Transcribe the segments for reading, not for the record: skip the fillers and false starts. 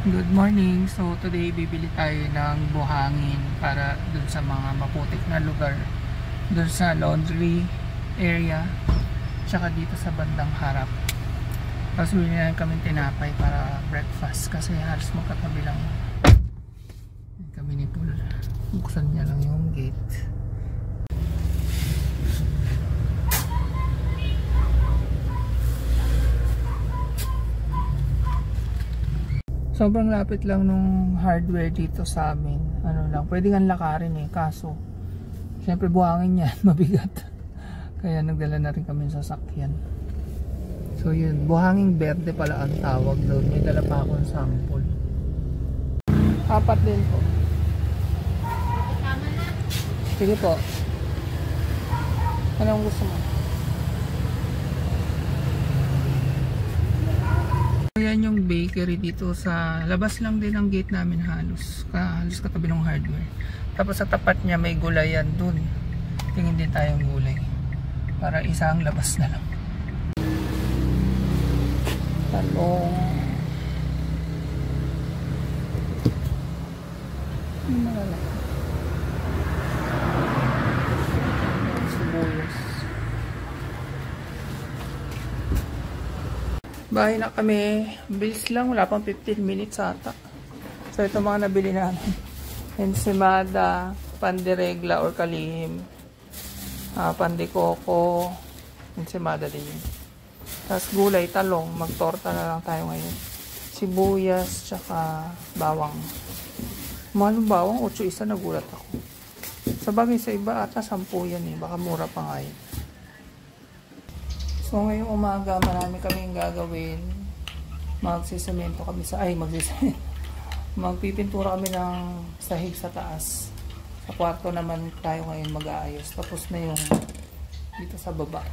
Good morning. So today bibili tayo ng buhangin para dun sa mga maputik na lugar, dun sa laundry area, tsaka dito sa bandang harap. Tapos bili na kami tinapay para breakfast kasi halos magkatabi lang kami ni Paul. Buksan niya lang yung gate. Sobrang lapit lang nung hardware dito sa amin. Ano lang, pwede nga lakarin kaso syempre buhangin yan, mabigat. Kaya nagdala na rin kami sa sasakyan. So yun, buhanging berde pala ang tawag doon. May dala pa akong sample. 4 din po. Sige po. Anong gusto mo? Yan yung bakery dito sa labas lang din ang gate namin, halos katabi ng hardware. Tapos sa tapat niya may gulayan dun. Tingin din tayong gulay para isang labas na lang. Talong, sibuyas. Bahay na kami. Bilis lang, wala pang 15 minutes ata. So ito mga nabili namin. Ensimada, pandiregla or kalihim, pandikoko, ensimada din yun. Tapos gulay, talong, magtorta na lang tayo ngayon. Sibuyas, tsaka bawang. Mahal ng bawang, 8 isa, nagulat ako. Sa bagay sa iba ata 10 yan baka mura pa nga yun. So ngayong umaga marami kaming gagawin. Magsisemento kami sa magpipintura kami ng sahig sa taas. Sa kwarto naman tayo ngayon mag-aayos. Tapos na yung dito sa baba.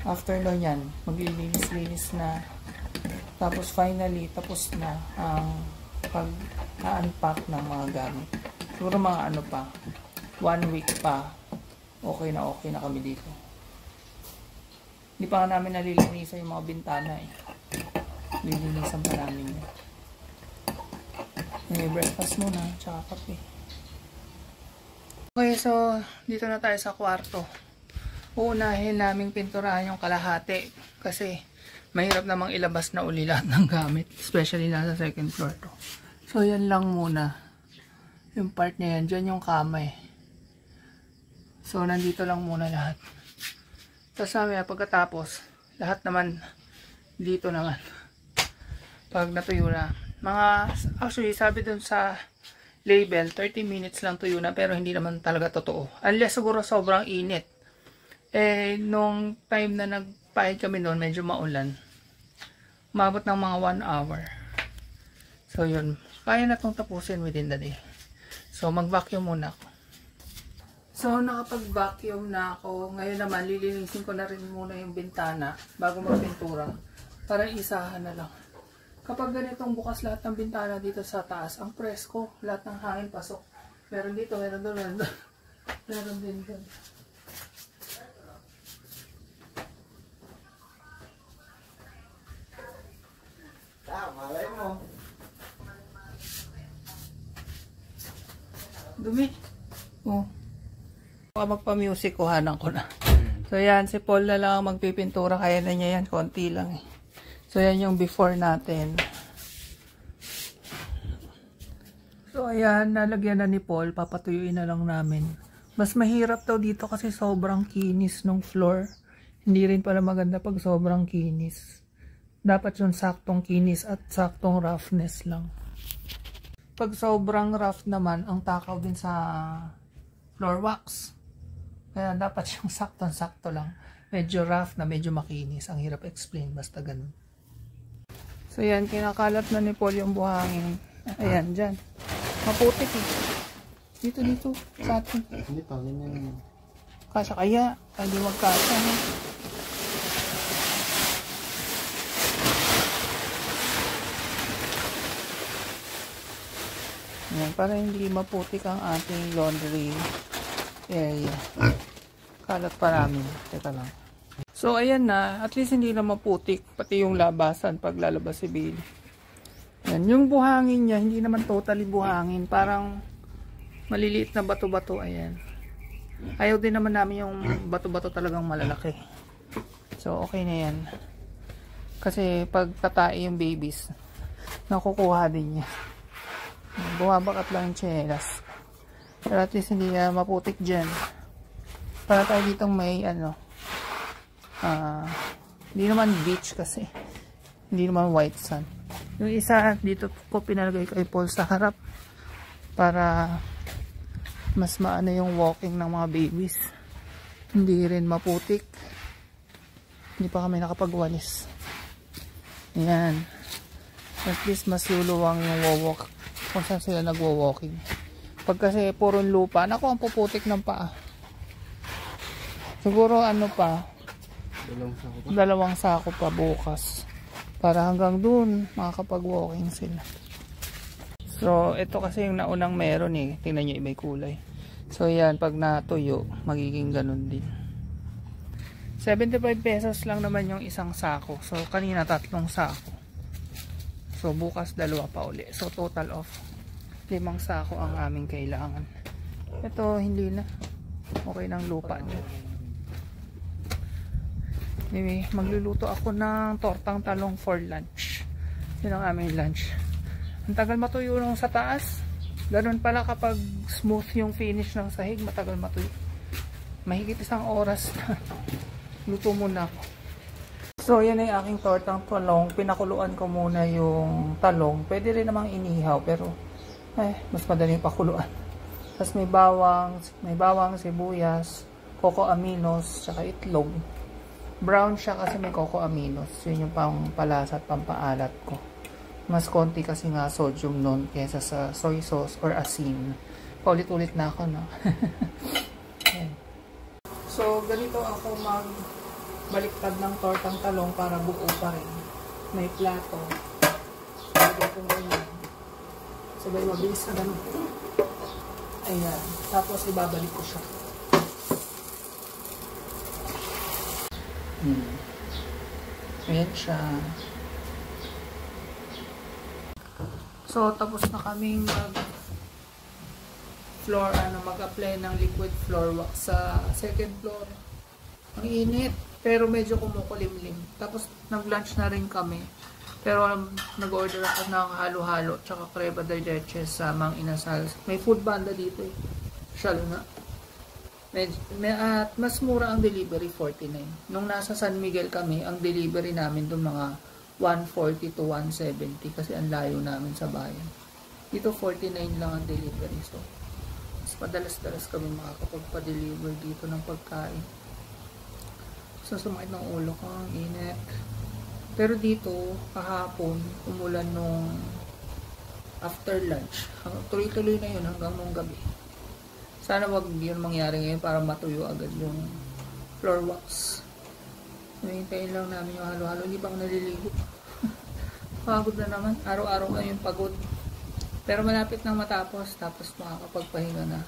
After nun yan, maglilinis-linis na. Tapos finally, tapos na ang pag-unpack ng mga gamit. Siguro mga ano pa, 1 week pa, okay na kami dito. Hindi pa nga namin nalilinisan yung mga bintana Lilinisan pa namin yun. May breakfast muna, tsaka kape. Okay, so dito na tayo sa kwarto. Uunahin naming pinturahan yung kalahati kasi mahirap namang ilabas na uli lahat ng gamit, especially nasa second floor to. So yan lang muna. Yung part na yan, dyan yung kama So nandito lang muna lahat. Tapos pagkatapos, lahat naman dito naman. Pag natuyo na. Actually, sabi dun sa label, 30 minutes lang tuyo na, pero hindi naman talaga totoo. Unless siguro sobrang init. Nung time na nagpahid kami noon, medyo maulan. Umabot ng mga 1 hour. So yun, kaya na itong tapusin within the day. So mag-vacuum muna ako. So, nakapag-vacuum na ako. Ngayon naman, lilinisin ko na rin muna yung bintana bago magpintura para isahan na lang. Kapag ganitong bukas lahat ng bintana dito sa taas, ang presko, lahat ng hangin pasok. Meron dito, meron doon, meron doon. Meron din doon. Malay mo. Dumi. Oh. Magpa-music, kuhanan ko na. So yan, si Paul na lang magpipintura, kaya na niya yan, konti lang So yan yung before natin. So ayan, nalagyan na ni Paul, papatuyuin na lang namin. Mas mahirap daw dito kasi sobrang kinis ng floor. Hindi rin pala maganda pag sobrang kinis. Dapat yung saktong kinis at saktong roughness lang. Pag sobrang rough naman, ang takaw din sa floor wax. Kaya dapat yung saktong-sakto lang. Medyo rough na medyo makinis. Ang hirap explain, basta ganun. So yan, kinakalat na ni Paul yung buhangin. Ayan, dyan. Maputik Dito, sa atin. Dito, ganyan. Kasya kaya, hindi magkasya. Ayan, para hindi maputik ang ating laundry area. Kalat pa namin. Teka lang. So, ayan na. At least hindi na maputik. Pati yung labasan pag lalabas si Billy. Yan. Yung buhangin niya, hindi naman totally buhangin. Parang maliliit na bato-bato. Ayan. Ayaw din naman namin yung bato-bato talagang malalaki. So, okay na yan. Kasi pag tatai yung babies, nakukuha din niya. Bumabakat lang yung tsinelas. Pero at least hindi na maputik dyan. Para tayo ditong may hindi naman beach kasi. Hindi naman white sand. Yung isa dito ko pinalagay kay Paul sa harap. Para mas maano yung walking ng mga babies. Hindi rin maputik. Hindi pa kami nakapagwalis. Ayan. At least mas luluwang yung walk kung saan sila nagwo-walking. Pag kasi purong lupa, naku ang puputik ng paa. Siguro pa, dalawang sako pa bukas. Para hanggang dun makakapag-walking sila. So, ito kasi yung naunang meron eh. Tingnan nyo, iba'y kulay. So, yan, pag natuyo, magiging ganun din. 75 pesos lang naman yung isang sako. So, kanina 3 sako. So, bukas 2 pa uli. So, total of 5 sako ang aming kailangan. Ito, hindi na. Okay ng lupa dyan. Anyway, magluluto ako ng tortang talong for lunch. Yun ang aming lunch. Ang tagal matuyo nung sa taas. Ganun pala kapag smooth yung finish ng sahig, matagal matuyo. Mahigit 1 oras na. Luto muna ako. So, yan ay aking tortang talong. Pinakuluan ko muna yung talong. Pwede rin namang inihaw, pero mas madaling pakuluan. Tapos may bawang, sibuyas, coco aminos, tsaka itlog. Brown siya kasi may coco aminos. Yun yung pampalasa at pampaalat ko. Mas konti kasi nga sodium nun kaysa sa soy sauce or asin. Paulit-ulit na ako, no? So, ganito ako baliktad ng tortang talong para buo pa rin. May plato. Lagay ko ngayon. Sabay mabilis na ganun. Ayan. Tapos ibabalik ko siya. Ayan siya. So, tapos na kaming mag-apply ng liquid floor wax sa second floor. Ang init. Pero medyo kumukulimlim. Tapos nag-lunch na rin kami. Pero nag-order ako ng halo-halo tsaka crema de leche sa Mang Inasal. May food banda dito eh. Shalo na. At mas mura ang delivery, 49. Nung nasa San Miguel kami, ang delivery namin doon mga 140 to 170 kasi ang layo namin sa bayan. Dito 49 lang ang delivery. So, mas madalas-dalas kami makakapagpa-deliver dito ng pagkain. So, sumakit ng ulo ko, ang init. Pero dito, kahapon, umulan nung after lunch. Tuloy-tuloy na yun hanggang nung gabi. Sana wag yun mangyari ngayon para matuyo agad yung floor wax. Hintayin lang namin yung halo-halo. Hindi pa ako naliligo. Pagod na naman. Araw-araw na yung pagod. Pero malapit nang matapos. Tapos makakapagpahinga na.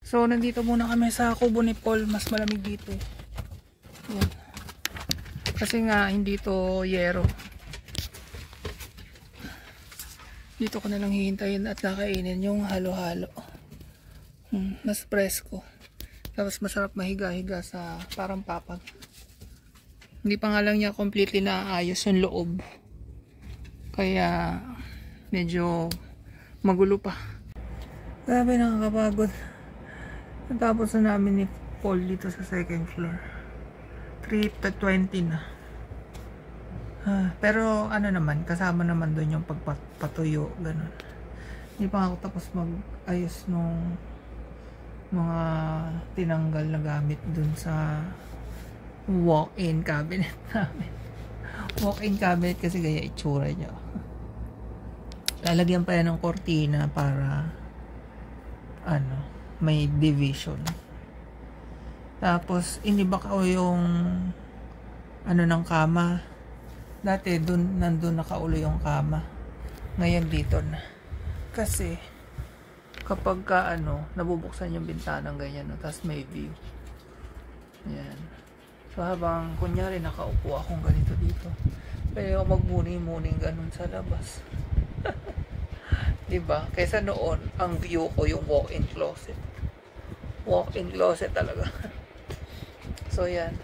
So, nandito muna kami sa kubo ni Paul. Mas malamig dito. Yan. Kasi nga, hindi to yero. Dito ko na lang hihintayin at kakainin yung halo-halo. Mas presko. Tapos masarap mahiga-higa sa parang papag. Hindi pa nga lang niya completely naayos yung loob. Kaya, medyo magulo pa. Grabe, nakakapagod. Natapos na namin ni Paul dito sa second floor. 3:20 na. Pero ano naman, kasama naman doon yung pagpatuyo, ganun. Hindi pa ako tapos mag-ayos nung mga tinanggal na gamit doon sa walk-in cabinet namin. Walk-in cabinet kasi gaya itsura niya. Lalagyan pa yan ng kortina para may division. Tapos iniba ko yung ng kama. Dati nandun nakaulo yung kama. Ngayon dito na. Kasi kapag nabubuksan yung bintanang ganyan, tapos may view. Ayan. So habang kunyari nakaupo akong ganito dito, Pwede ako magmuni-muning ganun sa labas. Diba? Kaysa noon, ang view ko yung walk-in closet. Walk-in closet talaga. So, yan.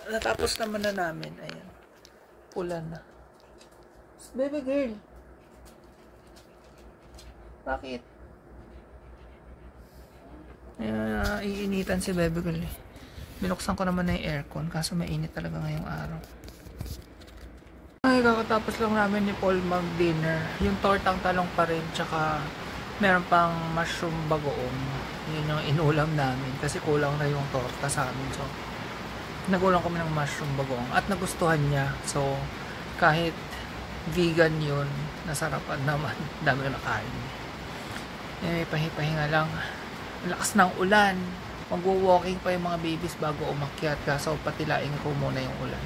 Natapos naman na namin. Ayan. Pula na. Baby girl. Bakit? Iinitan si baby girl eh. Binuksan ko naman na yung aircon. Kaso mainit talaga ngayong araw. Ay, kakatapos lang namin ni Paul mag-dinner. Yung tortang talong pa rin. Tsaka meron pang mushroom bagoong. Yun yung inulam namin. Kasi kulang na yung torta sa amin. So, nagulang kami ng mushroom bagoong. At nagustuhan niya. So, kahit vegan yun, nasarapan naman. Dami na nakain. Eh, pahinga lang. Lakas ng ulan. Mag-walking pa yung mga babies bago umakyat. Kaso patilaing ko muna yung ulan.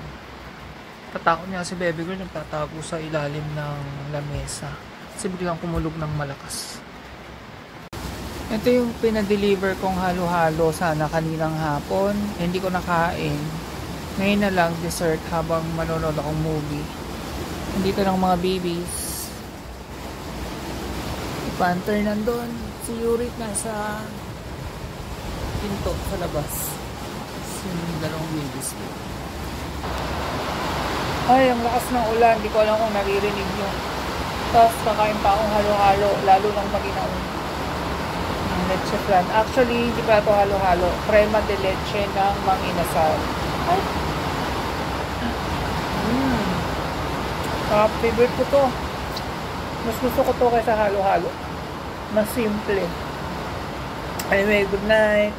Tatakot niya si baby girl, nagtatago sa ilalim ng lamesa. Kasi biglang kumulog ng malakas. Ito yung pinadeliver kong halo-halo sana kaninang hapon. Hindi ko nakain. Ngayon na lang dessert habang manonood akong movie. Dito ng mga babies. Si Panther nandun. Si Yurit nasa pinto sa labas. Yung dalawang babies ko. Ay, ang lakas ng ulan. Di ko alam kung naririnig nyo. Tapos kakain pa akong halo-halo. Lalo lang maginaw. Ng leche flan. Actually, hindi pa ito halo-halo. Crema de leche ng Mang Inasal. Ay! Favorite ko to. Mas gusto ko to kaysa halo-halo. Mas simple. Anyway, good night.